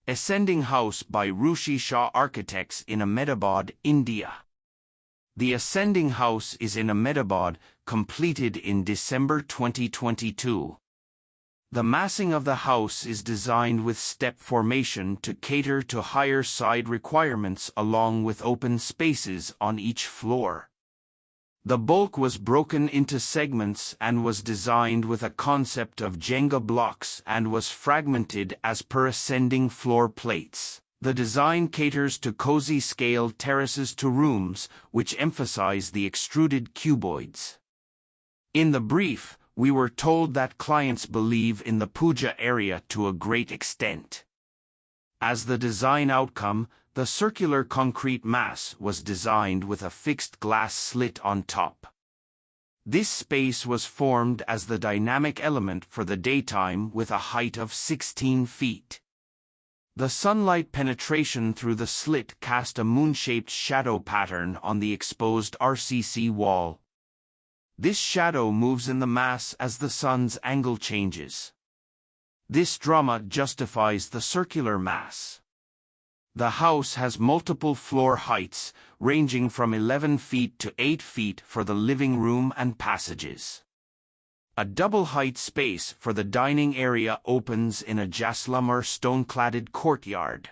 Ascending House by Rushi Shah Architects in Ahmedabad, India. The Ascending House is in Ahmedabad, completed in December 2022. The massing of the house is designed with step formation to cater to higher side requirements along with open spaces on each floor. The bulk was broken into segments and was designed with a concept of Jenga blocks and was fragmented as per ascending floor plates. The design caters to cozy scaled terraces to rooms, which emphasize the extruded cuboids. In the brief, we were told that clients believe in the puja area to a great extent. As the design outcome, the circular concrete mass was designed with a fixed glass slit on top. This space was formed as the dynamic element for the daytime with a height of 16 feet. The sunlight penetration through the slit cast a moon-shaped shadow pattern on the exposed RCC wall. This shadow moves in the mass as the sun's angle changes. This drama justifies the circular mass. The house has multiple floor heights, ranging from 11 feet to 8 feet for the living room and passages. A double-height space for the dining area opens in a jaslam or stone-cladded courtyard.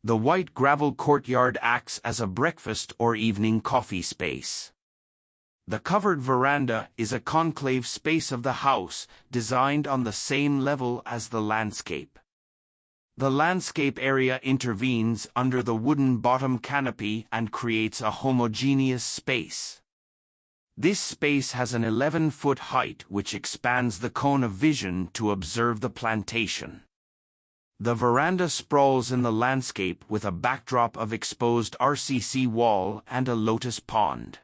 The white gravel courtyard acts as a breakfast or evening coffee space. The covered veranda is a concave space of the house, designed on the same level as the landscape. The landscape area intervenes under the wooden bottom canopy and creates a homogeneous space. This space has an 11-foot height which expands the cone of vision to observe the plantation. The veranda sprawls in the landscape with a backdrop of exposed RCC wall and a lotus pond.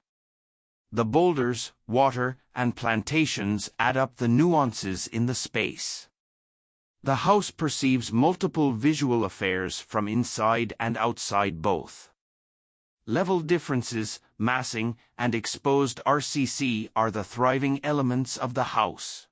The boulders, water, and plantations add up the nuances in the space. The house perceives multiple visual affairs from inside and outside both. Level differences, massing, and exposed RCC are the thriving elements of the house.